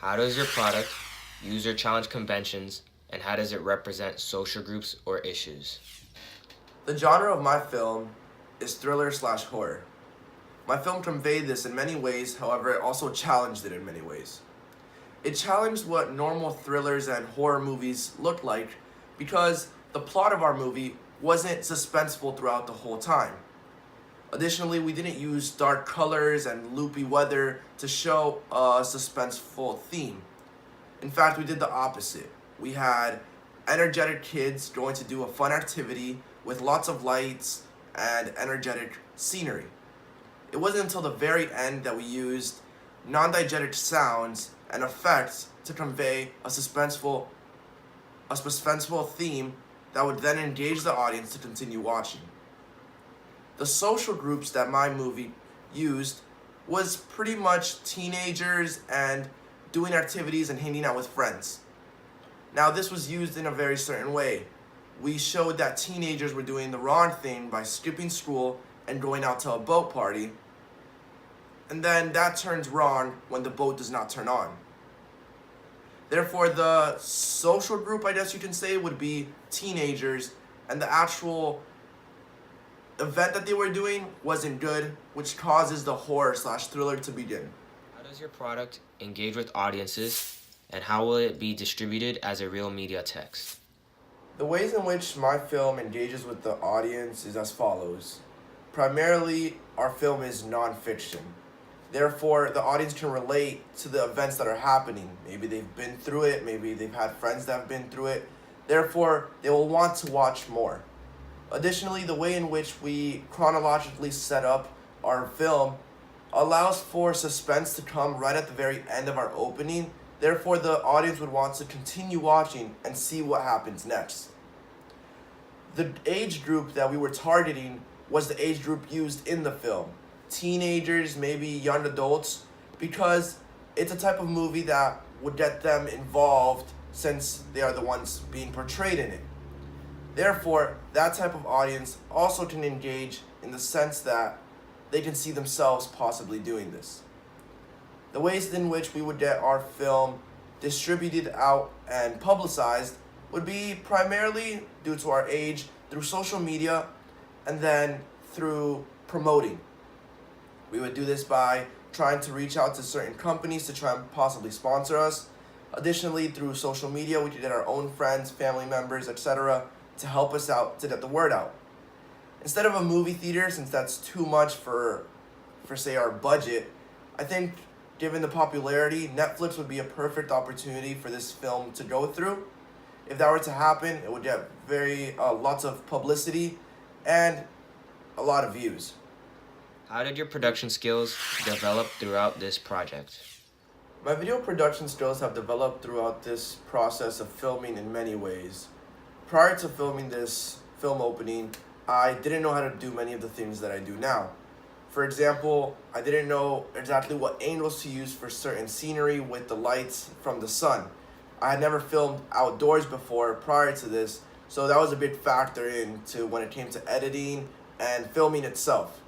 How does your product use or challenge conventions, and how does it represent social groups or issues? The genre of my film is thriller/horror. My film conveyed this in many ways, however, it also challenged it in many ways. It challenged what normal thrillers and horror movies looked like because the plot of our movie wasn't suspenseful throughout the whole time. Additionally, we didn't use dark colors and loopy weather to show a suspenseful theme. In fact, we did the opposite. We had energetic kids going to do a fun activity with lots of lights and energetic scenery. It wasn't until the very end that we used non-diegetic sounds and effects to convey a suspenseful theme that would then engage the audience to continue watching. The social groups that my movie used was pretty much teenagers and doing activities and hanging out with friends. Now, this was used in a very certain way. We showed that teenagers were doing the wrong thing by skipping school and going out to a boat party, and then that turns wrong when the boat does not turn on. Therefore, the social group, I guess you can say, would be teenagers, and the actual event that they were doing wasn't good, which causes the horror/thriller to begin. How does your product engage with audiences, and how will it be distributed as a real media text? The ways in which my film engages with the audience is as follows. Primarily, our film is nonfiction. Therefore, the audience can relate to the events that are happening. Maybe they've been through it, maybe they've had friends that have been through it. Therefore, they will want to watch more. Additionally, the way in which we chronologically set up our film allows for suspense to come right at the very end of our opening. Therefore, the audience would want to continue watching and see what happens next. The age group that we were targeting was the age group used in the film. Teenagers, maybe young adults, because it's a type of movie that would get them involved since they are the ones being portrayed in it. Therefore, that type of audience also can engage in the sense that they can see themselves possibly doing this. The ways in which we would get our film distributed out and publicized would be primarily due to our age, through social media, and then through promoting. We would do this by trying to reach out to certain companies to try and possibly sponsor us. Additionally, through social media, we could get our own friends, family members, etc. to help us out to get the word out. Instead of a movie theater, since that's too much for say our budget, I think given the popularity, Netflix would be a perfect opportunity for this film to go through. If that were to happen, it would get lots of publicity and a lot of views. How did your production skills develop throughout this project? My video production skills have developed throughout this process of filming in many ways. Prior to filming this film opening, I didn't know how to do many of the things that I do now. For example, I didn't know exactly what angles to use for certain scenery with the lights from the sun. I had never filmed outdoors before prior to this, so that was a big factor into when it came to editing and filming itself.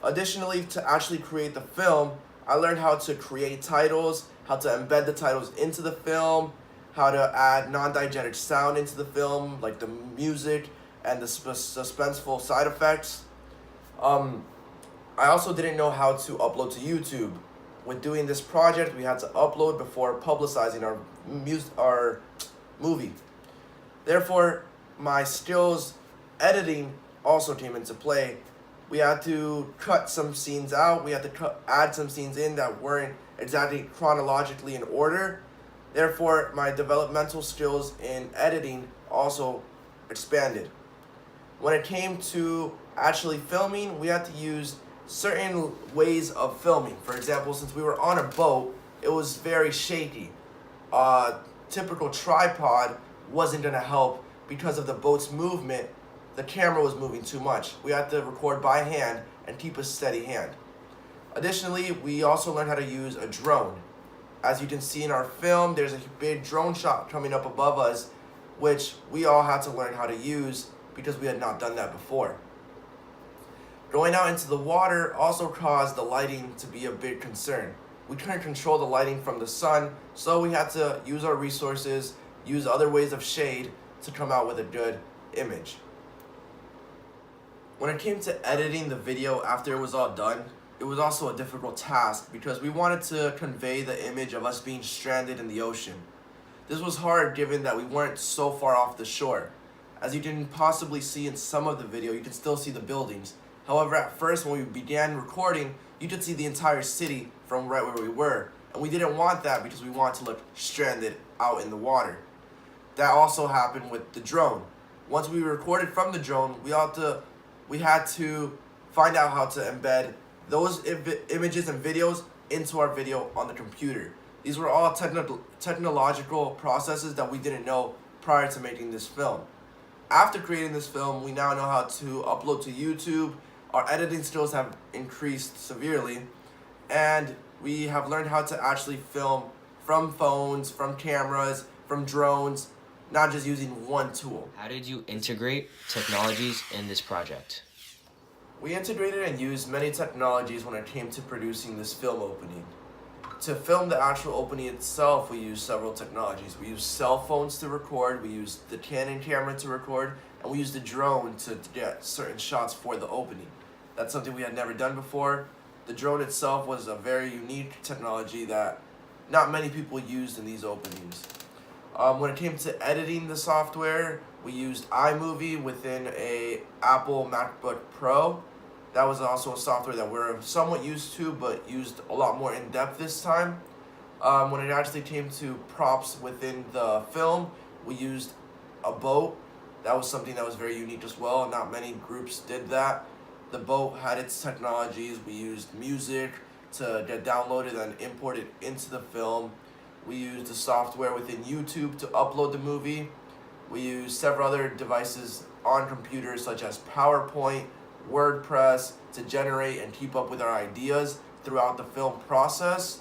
Additionally, to actually create the film, I learned how to create titles, how to embed the titles into the film, how to add non-diegetic sound into the film, like the music and the suspenseful side effects. I also didn't know how to upload to YouTube. With doing this project, we had to upload before publicizing our movie. Therefore, my skills editing also came into play. We had to cut some scenes out. We had to add some scenes in that weren't exactly chronologically in order. Therefore, my developmental skills in editing also expanded. When it came to actually filming, we had to use certain ways of filming. For example, since we were on a boat, it was very shaky. A typical tripod wasn't going to help because of the boat's movement. The camera was moving too much. We had to record by hand and keep a steady hand. Additionally, we also learned how to use a drone. As you can see in our film, there's a big drone shot coming up above us, which we all had to learn how to use because we had not done that before. Going out into the water also caused the lighting to be a big concern. we couldn't control the lighting from the sun, so we had to use our resources, use other ways of shade to come out with a good image. When it came to editing the video after it was all done, it was also a difficult task because we wanted to convey the image of us being stranded in the ocean. This was hard given that we weren't so far off the shore. As you can possibly see in some of the video, you can still see the buildings. However, at first when we began recording, you could see the entire city from right where we were. And we didn't want that because we wanted to look stranded out in the water. That also happened with the drone. Once we recorded from the drone, we had to find out how to embed those images and videos into our video on the computer. These were all technological processes that we didn't know prior to making this film. After creating this film, we now know how to upload to YouTube. Our editing skills have increased severely, and we have learned how to actually film from phones, from cameras, from drones, not just using one tool. How did you integrate technologies in this project? We integrated and used many technologies when it came to producing this film opening. To film the actual opening itself, we used several technologies. We used cell phones to record, we used the Canon camera to record, and we used the drone to get certain shots for the opening. That's something we had never done before. The drone itself was a very unique technology that not many people used in these openings. When it came to editing the software, we used iMovie within a Apple MacBook Pro. That was also a software that we're somewhat used to, but used a lot more in depth this time. When it actually came to props within the film, we used a boat. That was something that was very unique as well. Not many groups did that. The boat had its technologies. We used music to get downloaded and imported into the film. We used the software within YouTube to upload the movie. We used several other devices on computers such as PowerPoint, WordPress to generate and keep up with our ideas throughout the film process.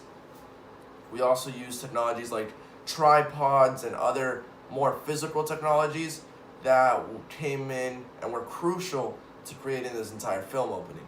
We also used technologies like tripods and other more physical technologies that came in and were crucial to creating this entire film opening.